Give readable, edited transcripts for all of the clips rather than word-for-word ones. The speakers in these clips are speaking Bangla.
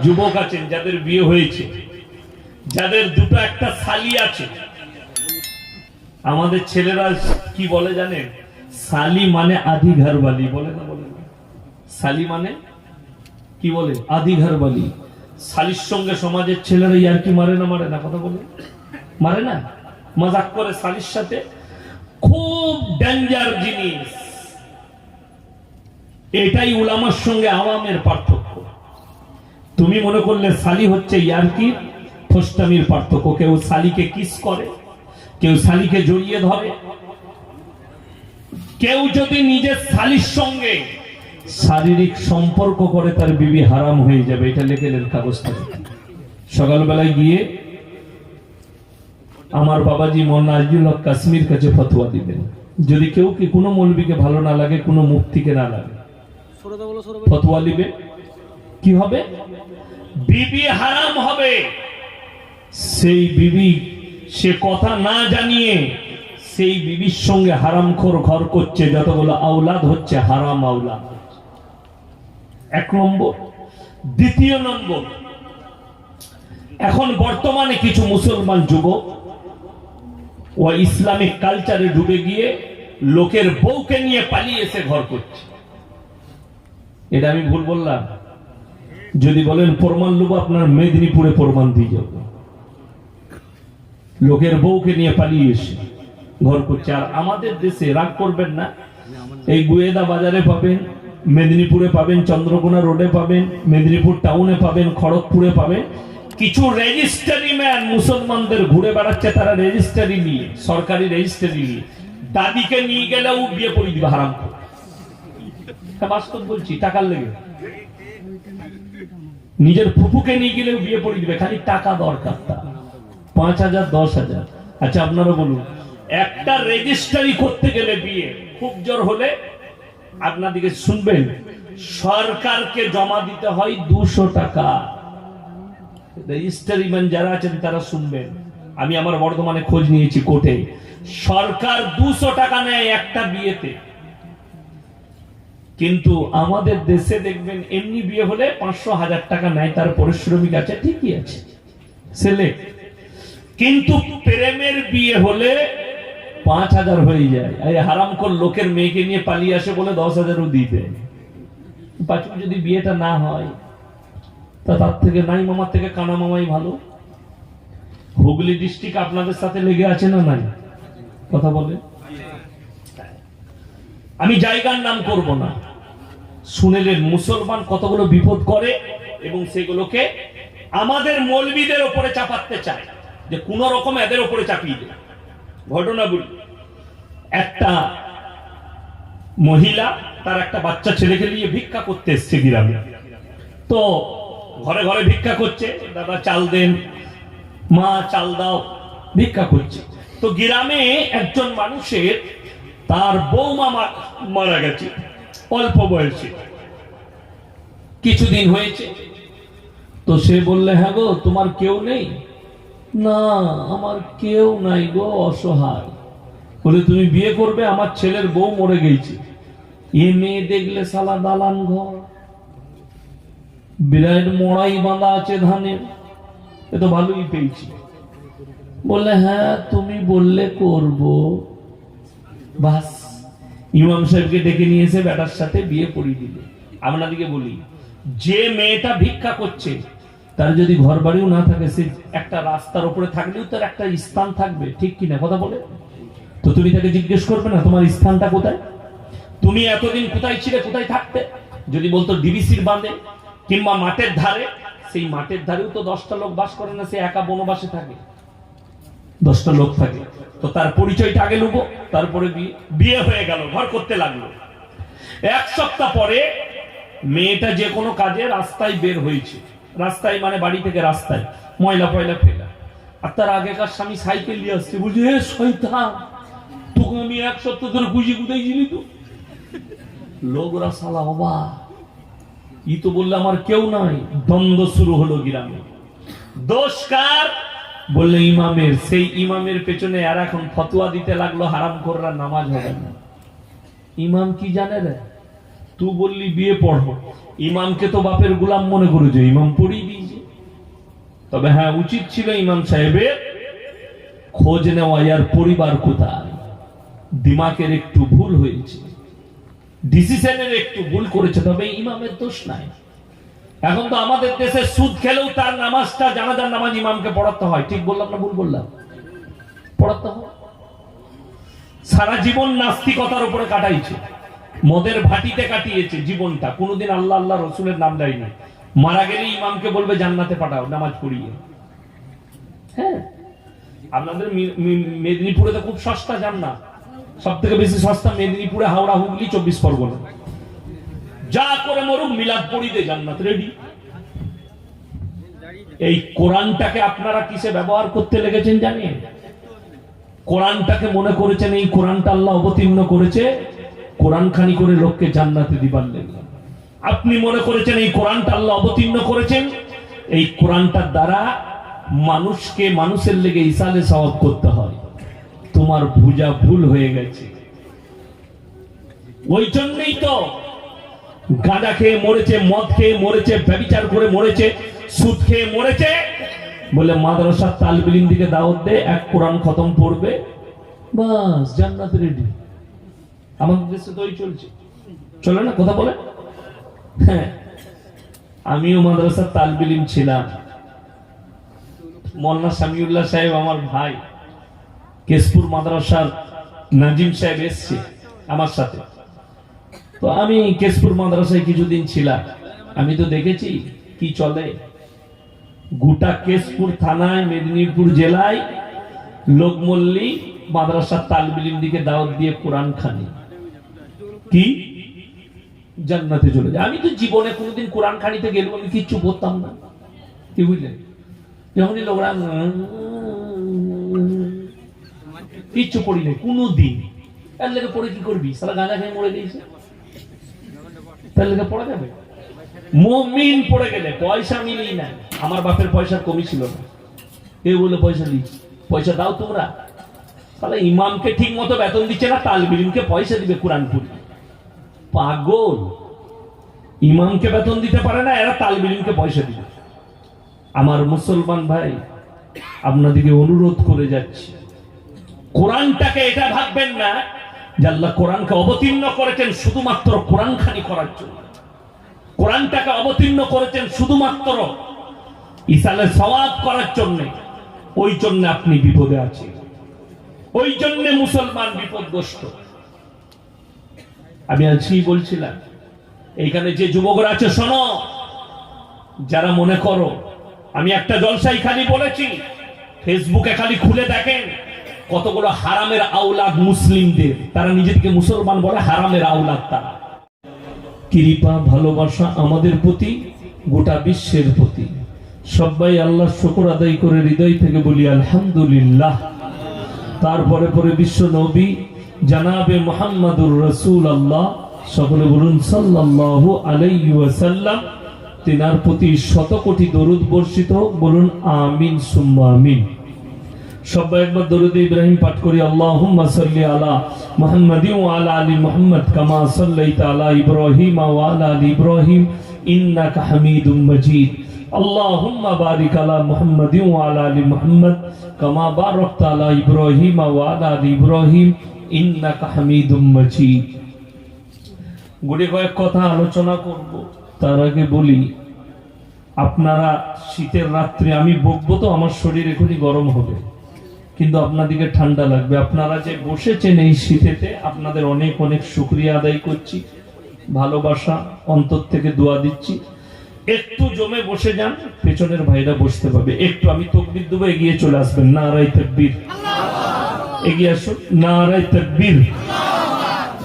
যুবক আছেন যাদের বিয়ে হয়েছে, যাদের দুটো একটা শালি আছে, আমাদের ছেলেরা কি বলে জানেন? শালি মানে আধি ঘরবালি বলে না? বলে না? শালি মানে কি বলে? আধি ঘরবালি। শালির সঙ্গে সমাজের ছেলেরা ইয়ার কি মারে না? মারে না? কথা বলে মারে না? মজাক করে শালির সাথে। খুব ডেঞ্জার জিনিস। এটাই উলামার সঙ্গে আওয়ামের পার্থক্য। তুমি মনে করলে শালি হচ্ছে ইয়ারকি ফোস্টামির পার্থক্য। কেউ শালিকে কিস করে, কেউ শালিকে জড়িয়ে ধরে। কেউ যদি নিজের শালির সঙ্গে শারীরিক সম্পর্ক করে তার বিবি হারাম হয়ে যাবে, এটা লিখে নেন কাগজ থেকে। সকালবেলায় গিয়ে আমার বাবাজি মৌলানা আজিজুল হক কাশ্মীর কাছে ফতোয়া দিবেন। যদি কেউ কি কোনো মৌলবীকে ভালো না লাগে, কোনো মুফতিকে না লাগে, ফতোয়া দিবে। কি হবে? বিবি হারাম হবে। সেই বিবি সে কথা না জানিয়ে সেই বিবির সঙ্গে হারামখোর ঘর করছে, যতগুলো আওলাদ হচ্ছে হারাম আওলাদ। এক নম্বর। দ্বিতীয় নম্বর, এখন বর্তমানে কিছু মুসলমান যুবক ও ইসলামিক কালচারে ডুবে গিয়ে লোকের বউকে নিয়ে পালিয়ে এসে ঘর করছে। এটা আমি ভুল বললাম? যদি বলেন প্রমাণ নেব, আপনার মেদিনীপুরে প্রমাণ দিয়ে যাব। লোকের বউকে নিয়ে পালিয়ে এসে ঘর করছে। আর আমাদের দেশে, রাগ করবেন না, এই গুয়েদা বাজারে পাবেন, মেদিনীপুরে পাবেন, চন্দ্রকোনা রোডে পাবেন, মেদিনীপুর টাউনে পাবেন, খড়গপুরে পাবেন, কিছু রেজিস্ট্রারি ম্যান মুসলমানদের ঘুরে বেড়াচ্ছে। তারা রেজিস্ট্রারি নিয়ে, সরকারি রেজিস্ট্রারি নিয়ে দাদিকে নিয়ে গেলেও বিয়ে করে দিবে হারাম। বাস্তব বলছি, টাকার লেগে। নিজের ফুফুকে নিয়ে গেলেও বিয়ে করে দিবে, খালি টাকা দরকার। তার 5,000 10,000। আচ্ছা আপনারা বলুন, একটা রেজিস্ট্রারি করতে গেলে বিয়ে খুব জোর হলে আপনাদেরকে শুনবেন, সরকারকে জমা দিতে হয় 200 টাকা। রেজিস্ট্রারি ম্যান যারা আছেন তারা শুনবেন, আমি আমার বর্ধমানে খোঁজ নিয়েছি, কোর্টে সরকার 200 টাকা নেয় একটা বিয়েতে। কিন্তু আমাদের দেশে দেখবেন এমনি বিয়ে হলে 500-1000 টাকা নেয়, তার পরিশ্রমিক আছে, ঠিকই আছে, ছেলে। কিন্তু প্রেমের বিয়ে হলে 5,000 হয়ে যায়। এই হারামখোর লোকের মেয়েকে নিয়ে পালিয়ে আসে বলে 10,000ও দিবে। পাঁচু যদি বিয়েটা না হয়, তা তার থেকে নাই মামার থেকে কানা মামাই ভালো। হুগলি ডিস্ট্রিক্ট আপনাদের সাথে লেগে আছে না? নাই? কথা বলে। আমি জায়গার নাম করব না, শুনেলেন মুসলমান কতগুলো বিপদ করে এবং সেগুলোকে আমাদের মৌলবীদের উপরে চাপাতে চায়, যে কোন রকম এদের উপরে চাপিয়ে দেয়। ঘটনা বলি, একটা মহিলা তার একটা বাচ্চা ছেলেকে নিয়ে ভিক্ষা করতে এসছে গ্রামে। তো ঘরে ঘরে ভিক্ষা করছে, দাদা চাল দেন, মা চাল দাও, ভিক্ষা করছে। তো গ্রামে একজন মানুষের তার বৌমা মারা গেছে, অল্প বয়সে, কিছুদিন হয়েছে। তো সে বললে, হ্যাঁ গো, তোমার কেউ নেই? না, আমার কেউ নাই গো, অসহায়। বলে, তুমি বিয়ে করবে? আমার ছেলের বউ মরে গেছে। এ মেয়ে দেখলে সালা দালান ঘর, বিরাট মড়াই বাঁধা আছে ধানের, এ তো ভালোই পেয়েছি। বললে, হ্যাঁ তুমি বললে করব। বাস, ইমাম সাহেবকে ডেকে নিয়ে এসে বেটার সাথে বিয়ে পড়িয়ে দিল। আপনাদেরকে বলি, যে মেয়েটা ভিক্ষা করছে তার যদি ঘর বাড়িও না থাকে, সে একটা রাস্তার উপরে থাকলেও তার একটা স্থান থাকবে, ঠিক কিনা? কথা বলে। তো তুমি তাকে জিজ্ঞেস করবে না তোমার স্থানটা কোথায়? তুমি এতদিন কোথায় ছিলে, কোথায় থাকতে? যদি বলতো ডিবিসির বাঁধে কিংবা মাঠের ধারে, সেই মাঠের ধারেও তো 10টা লোক বাস করে না, সে একা বনবাসে থাকে, 10টা লোক থাকে। তো তার পরিচয়টা আগে লুবো, তারপরে বিয়ে হয়ে গেল, ঘর করতে লাগলো। 1 সপ্তাহ পরে মেয়েটা যে কোনো কাজে রাস্তায় বের হয়েছে। রাস্তায় মানে বাড়ি থেকে রাস্তায় ময়লা ফয়লা ফেলা। আর তার আগেকার স্বামী সাইকেল নিয়ে আসছে। বলছে, হে শয়তান, তোকে আমি 1 সপ্তাহ ধরে খুঁজি, কোথায় ছিলি তুই? লোকরা সালা বাবা, ই তো বললে আমার কেউ নাই। দ্বন্দ্ব শুরু হলো গ্রামে। দোষ কার? বললে ইমামের। সেই ইমামের পেছনে আর এখন ফতোয়া দিতে লাগলো হারামখোররা নামাজ হবে না। ইমাম কি জানে রে? তুই বললি বিয়ে পড়বো, ইমামকে তো বাপের গোলাম মনে করেছে, ইমাম পড়িয়ে দিয়েছে। তবে হ্যাঁ, উচিত ছিল ইমাম সাহেবের খোঁজ নেওয়া, আর পরিবার কোথায়। দিমাগের একটু ভুল হয়েছে, ডিসিশনের একটু ভুল করেছে, তবে ইমামের দোষ নাই। এখন তো আমাদের দেশে সুদ খেলেও তার নামাজটা, জানাজার নামাজ ইমামকে পড়াতে হয়। ঠিক বললাম না ভুল বললাম? পড়াতে হয়। সারা জীবন নাস্তিকতার উপরে কাটাইছে, মদের ভাটিতে কাটিয়েছে জীবনটা, কোনোদিন আল্লাহ আল্লাহ রসুলের নাম দেয়নি। মারা গেলে ইমামকে বলবে জান্নাতে পাঠাও নামাজ পড়িয়ে। হ্যাঁ, আপনাদের মেদিনীপুরে তো খুব সস্তা জান্নাত, সব থেকে বেশি সস্তা মেদিনীপুরে, হাওড়া, হুগলি, 24 পরগনা। যা করে মরুক, মিলাদ পড়িতে জান্নাত রেডি। এই কোরআনটাকে আপনারা কিসে ব্যবহার করতে লেগেছেন জানেন? কোরআনটাকে মনে করেছেন এই কোরআনটা আল্লাহ অবতীর্ণ করেছে কোরআন খানি করে লোককে জান্নাতে দিবার লেগে। আপনি মনে করেছেন এই কোরআনটা আল্লাহ অবতীর্ণ করেছেন এই কোরআনটার দ্বারা মানুষকে মানুষের লেগে ইসালে সওয়াব করতে হয়। তোমার ভুজা ভুল হয়ে গেছে। ওই জন্যই তো গাঁজা খেয়ে মরেছে, মদ খেয়ে মরেছে, ব্যভিচার করে মরেছে, সুদ খেয়ে মরেছে। বলে মাদ্রাসার তালিব ইলম দিকে দাওয়াত দে, এক কোরআন খতম পড়বে, বাস জান্নাত রেডি। আমাদের দেশে তো ওই চলছে, চলে না? কথা বলে। হ্যাঁ, আমিও মাদ্রাসার তালিব ইলম ছিলাম। মৌলানা সামিউল্লাহ সাহেব আমার ভাই, কেশপুর মাদ্রাসার নাজিম সাহেব এসছে আমার সাথে। তো আমি কেশপুর মাদ্রাসায় কিছুদিন ছিলাম, আমি তো দেখেছি কি চলে। গোটা কেশপুর থানায়, মেদিনীপুর জেলায় লোক মল্লি মাদ্রাসার তালিব ইলম দিকে দাওয়াত দিয়ে কোরআন খানি কি জান্নাতে চলে যায়। আমি তো জীবনে কোনোদিন কোরআন খানিতে গেলাম আমি কিচ্ছু পড়তাম না, কি বুঝলেন? যখনই লোকরা কিচ্ছু পড়ি নাই কোনোদিন। তার লেগে পড়ে কি করবি? সারা গাঁজা খেয়ে মরে গেছে, তার লেগে পড়া যাবে? মুমিন পড়ে গেলে পয়সা মিলি না। আমার বাপের পয়সার কমি ছিল না, কেউ বলে পয়সা দিই, পয়সা দাও তোমরা। তাহলে ইমামকে ঠিক মতো বেতন দিচ্ছে না, তালিব ইলমকে পয়সা দিবে কোরআন পড়ি। পাগল, ইমামকে বেতন দিতে পারে না, এরা তালিব ইলমকে পয়সা দিবে। আমার মুসলমান ভাই, আপনাদেরকে অনুরোধ করে যাচ্ছি, কোরআনটাকে এটা ভাববেন না যে আল্লাহ কোরআনকে অবতীর্ণ করেছেন শুধুমাত্র কোরআন খানি করার জন্য। কোরআনটাকে অবতীর্ণ করেছেন শুধুমাত্র ইসালে সওয়াব করার জন্য। ওই জন্য আপনি বিপদে আছেন, ওই জন্য মুসলমান বিপদগ্রস্ত। আমি আজকেই বলছিলাম, এইখানে যে যুবকরা আছে শোনো, যারা মনে করো আমি একটা জলসাই খালি বলেছি, ফেসবুকে খালি খুলে দেখেন কতগুলো হারামের আওলাদ মুসলিমদের, তারা নিজেদেরকে মুসলমান বলে, হারামের আওলাদ তারা। কৃপা ভালোবাসা আমাদের প্রতি, গোটা বিশ্বের প্রতি। সবাই আল্লাহ শুকর আদায় করে হৃদয় থেকে বলি আলহামদুলিল্লাহ। তারপরে পরে বিশ্ব নবী জানাবে মুহাম্মাদুর রাসূলুল্লাহ, সকলে বলুন সাল্লাল্লাহু আলাইহি ওয়াসাল্লাম। তিনার প্রতি শত কোটি দরুদ বর্ষিত, বলুন আমিন সুম্মা আমিন। সবাই একবার দরুদ ইব্রাহিম পাঠ করি। আল্লাহুম্মা সাল্লি আলা মুহাম্মাদিন ওয়া আলা আলি মুহাম্মাদ কামা সাল্লাইতা আলা ইব্রাহিম ওয়া আলা আলি ইব্রাহিম ইন্নাকা হামিদুম মাজিদ। আল্লাহুম্মা বারিক আলা মুহাম্মাদিন ওয়া আলা আলি মুহাম্মাদ কামা বারাকতা আলা ইব্রাহিম ওয়া আলা আলি ইব্রাহিম ইন্নাকা হামিদুম মাজিদ। গুটি কয়েক কথা আলোচনা করব, তার আগে বলি, আপনারা শীতের রাত্রে আমি বকবো তো আমার শরীর এখনই গরম হবে, কিন্তু আপনাদেরকে ঠান্ডা লাগবে। আপনারা যে বসেছেন এই শীতেতে, আপনাদের অনেক অনেক শুকরিয়া আদায় করছি, ভালোবাসা অন্তর থেকে দোয়া দিচ্ছি। একটু জমে বসে যান, পেছনের ভাইরা বসতে পাবে। একটু আমি তাকবীর দেবো, এগিয়ে চলে আসবেন। নারায়ে তাকবীর, এগিয়ে আসুন। নারায়ে তাকবীর,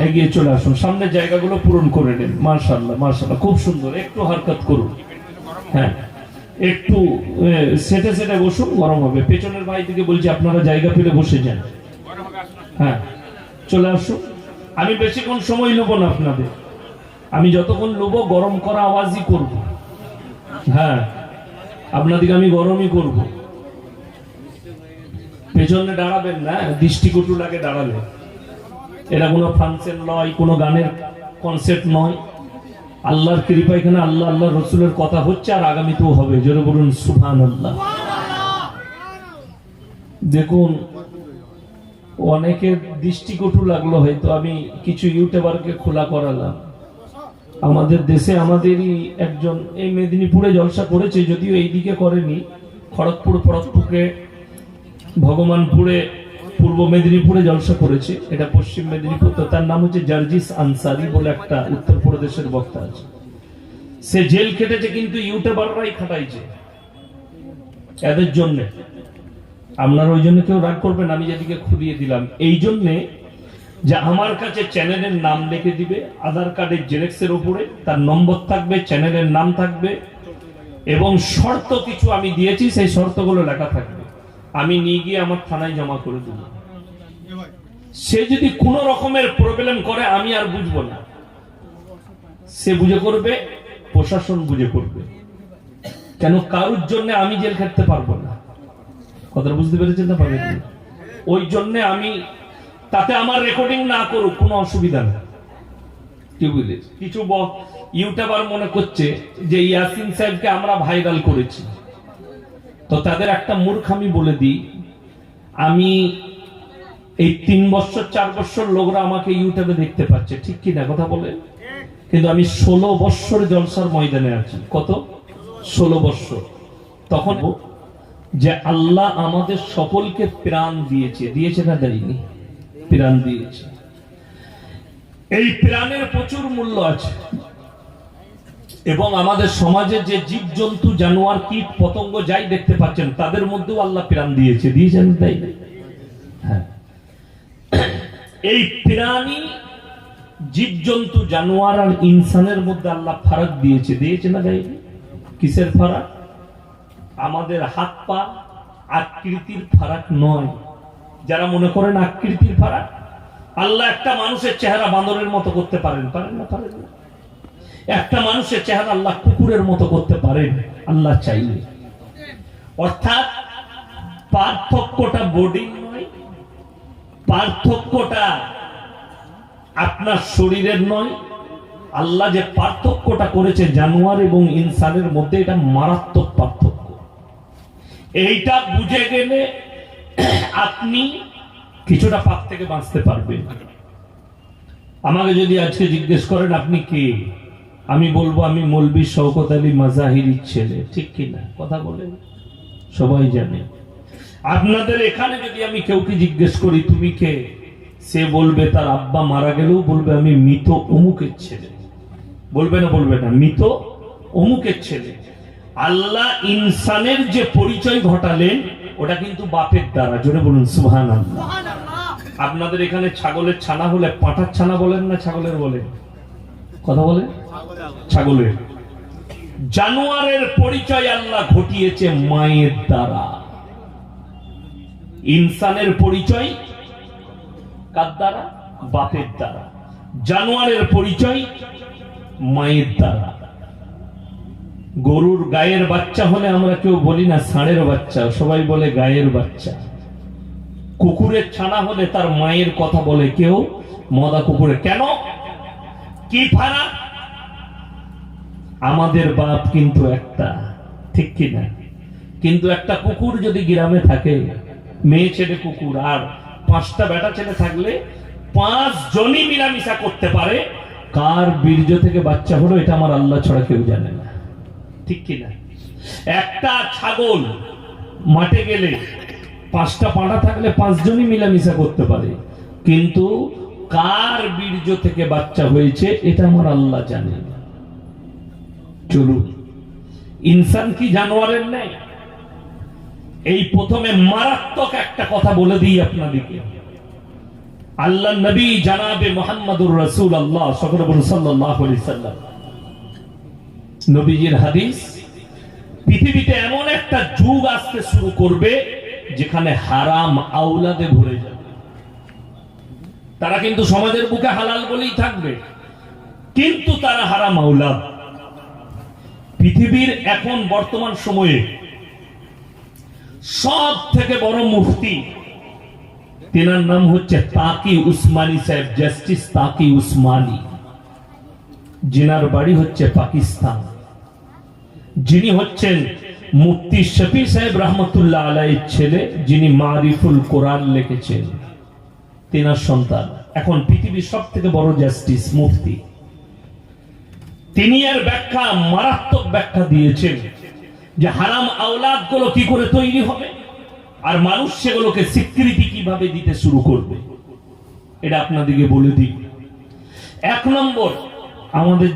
এগিয়ে চলে আসুন। সামনে জায়গাগুলো পূরণ করে নেন। মাশাআল্লাহ মাশাআল্লাহ, খুব সুন্দর। একটু হারকাত করুন, হ্যাঁ একটু সেটে সেটে বসুন, গরম হবে। পেছনের ভাই থেকে বলছি আপনারা জায়গা পেলে বসে যান, হ্যাঁ চলে আসুন। আমি বেশিক্ষণ সময় নেবো না আপনাদের, আমি যতক্ষণ নেবো গরম করা আওয়াজই করব। হ্যাঁ, আপনাদেরকে আমি গরমই করব। পেছনে দাঁড়াবেন না, দৃষ্টিকটু লাগে দাঁড়ালে। এটা কোনো ফাংশন নয়, কোনো গানের কনসেপ্ট নয়। আল্লাহর কৃপা, এখানে আল্লাহ আল্লাহ রসুলের কথা হচ্ছে আর আগামীতেও হবে। জোরে বলুন সুবহানাল্লাহ। দেখুন, অনেকের দৃষ্টিকটু লাগলো হয়তো, আমি কিছু ইউটিউবারকে খোলা করালাম। আমাদের দেশে আমাদেরই একজন এই মেদিনীপুরে জলসা করেছে, যদিও এইদিকে করেনি, খড়গপুর ফরগপুরে ভগবানপুরে পূর্ব মেদিনীপুরে জলসা করেছে, এটা পশ্চিম মেদিনীপুর। তো তার নাম হচ্ছে জার্জিস আনসারি বলে একটা উত্তরপ্রদেশের বক্তা আছে। সে জেল কেটেছে, কিন্তু ইউটিউবাররাই খাটাইছে এদের জন্য। আপনারা ওই জন্য কেউ রাগ করবেন, আমি যেদিকে খুলিয়ে দিলাম এই জন্যে যে আমার কাছে চ্যানেলের নাম লিখে দিবে, আধার কার্ডের জেরক্সের উপরে তার নম্বর থাকবে, চ্যানেলের নাম থাকবে এবং শর্ত কিছু আমি দিয়েছি, সেই শর্তগুলো লেখা থাকবে। আমি নিয়ে গিয়ে আমার থানায় জমা করে দেব। সে যদি কোন রকমের প্রবলেম করে আমি আর বুঝবো না, সে বুঝে করবে, প্রশাসন বুঝে করবে। কেন কারোর জন্য আমি জেল খাটতে পারবো না, কথা বুঝতে পেরেছেন না? পারবেন না। ওই জন্য আমি, তাতে আমার রেকর্ডিং না করুক কোনো অসুবিধা নেই। কি বুঝলে? কিছু ইউটিউবার মনে করছে যে ইয়াসিন সাহেবকে আমরা ভাইরাল করেছি, তো তাদের একটা মূর্খামি বলে দিই। আমি এই 3 বছর 4 বছর লোকরা আমাকে ইউটিউবে দেখতে পাচ্ছে, ঠিক কি না কথা বলে? কিন্তু আমি 16 বছর জলসার ময়দানে আছি। কত? 16 বছর। তখন যে আল্লাহ আমাদের সকলকে প্রাণ দিয়েছে, দিয়েছে না দেয়নি? প্রাণ দিয়েছে। এই প্রাণের প্রচুর মূল্য আছে এবং আমাদের সমাজে যে জীবজন্তু, জানোয়ার, কীট পতঙ্গ যাই দেখতে পাচ্ছেন, তাদের মধ্যেও আল্লাহ প্রাণ দিয়েছে, দিয়েছেন তাই? হ্যাঁ। এই প্রাণী, জীবজন্তু, জানোয়ার আর ইনসানের মধ্যে আল্লাহ ফারাক দিয়েছে, দিয়েছে না তাই? কিসের ফারাক? আমাদের হাত পা আকৃতির ফারাক নয়। যারা মনে করেন আকৃতির ফারাক, আল্লাহ একটা মানুষের চেহারা বাঁদরের মতো করতে পারেন? পারেন না? পারেন না। একটা মানুষের চেহারা আল্লাহ কুকুরের মতো করতে পারেন আল্লাহ চাইলে। অর্থাৎ পার্থক্যটা বডি নয়, পার্থক্যটা আপনার শরীরের নয়। আল্লাহ যে পার্থক্যটা করেছে জানোয়ার এবং ইনসানের মধ্যে, এটা মারাত্মক পার্থক্য। এইটা বুঝে গেলে আপনি কিছুটা পাপ থেকে বাঁচতে পারবেন। আমাকে যদি আজকে জিজ্ঞেস করেন আপনি কে, আমি বলবো আমি মৌলভী শওকত আলী মাজাহিরির ছেলে, ঠিক কিনা? কথা বলেন, সবাই জানে। আপনাদের এখানে যদি আমি কেউকে জিজ্ঞেস করি তুমি কে, সে বলবে তার আব্বা মারা গেলেও বলবে আমি মৃত অমুকের ছেলে। বলবে না? বলবে না? মৃত অমুকের ছেলে। আল্লাহ ইনসানের যে পরিচয় ঘটালেন ওটা কিন্তু বাপের দ্বারা। জোরে বলুন সুবহানাল্লাহ। আপনাদের এখানে ছাগলের ছানা হলে পাঁঠার ছানা বলেন না ছাগলের বলেন? কথা বলেন? ছাগলের। জানোয়ারের পরিচয় আল্লাহ ঘটিয়েছে মায়ের দ্বারা। ইনসানের পরিচয় কার দ্বারা? বাপের দ্বারা। জানোয়ারের পরিচয় মায়ের দ্বারা। গরুর গায়ের বাচ্চা হলে আমরা কেউ বলি না ষাঁড়ের বাচ্চা, সবাই বলে গায়ের বাচ্চা। কুকুরের ছানা হলে তার মায়ের কথা বলে কেউ মদা কুকুরে। কেন? কি ফারাক? আমাদের বাপ কিন্তু একটা, ঠিক কিনা? কিন্তু একটা কুকুর যদি গ্রামে থাকে, মেয়ে ছেলে কুকুর, আর 5টা বেটা ছেলে থাকলে 5 জনই মিলামিশা করতে পারে। কার বীর্য থেকে বাচ্চা হলো এটা আমার আল্লাহ ছাড়া কেউ জানে না, ঠিক কিনা? একটা ছাগল মাঠে গেলে 5টা পাঁঠা থাকলে 5 জনই মিলামিশা করতে পারে, কিন্তু কার বীর্য থেকে বাচ্চা হয়েছে এটা আমার আল্লাহ জানে। চলুন, ইনসান কি জানোয়ারের নেই? এই প্রথমে মারাত্মক একটা কথা বলে দিই আপনাদেরকে। আল্লাহ নবী জানাবে মুহাম্মদুর রাসূলুল্লাহ সাল্লাল্লাহু আলাইহি সাল্লাম, নবীজির হাদিস, পৃথিবীতে এমন একটা যুগ আসতে শুরু করবে যেখানে হারাম আওলাদে ভরে যাবে। তারা কিন্তু সমাজের বুকে হালাল বলেই থাকবে, কিন্তু তারা হারাম আওলাদ। পৃথিবীর এখন বর্তমান সময়ে সব থেকে বড় মুফতি, তেনার নাম হচ্ছে তাকি উসমানী সাহেব, জাস্টিস তাকি উসমানী। জিনার বাড়ি হচ্ছে পাকিস্তান, যিনি হচ্ছেন মুফতি শফি সাহেব রহমতুল্লাহ আলাইহির ছেলে, যিনি মারিফুল কোরআন লিখেছেন, তিনার সন্তান, এখন পৃথিবীর সব থেকে বড় জাস্টিস মুফতি। তিনি এর ব্যাখ্যা, মারাত্মক ব্যাখ্যা দিয়েছেন যে হারাম আওলাদ গুলো কি করে তৈরি হবে আর মানুষ সেগুলোকে স্বীকৃতি কিভাবে দিতে শুরু করবে। এটা আপনাদেরকে বলে দিই। এক নম্বর, আমাদের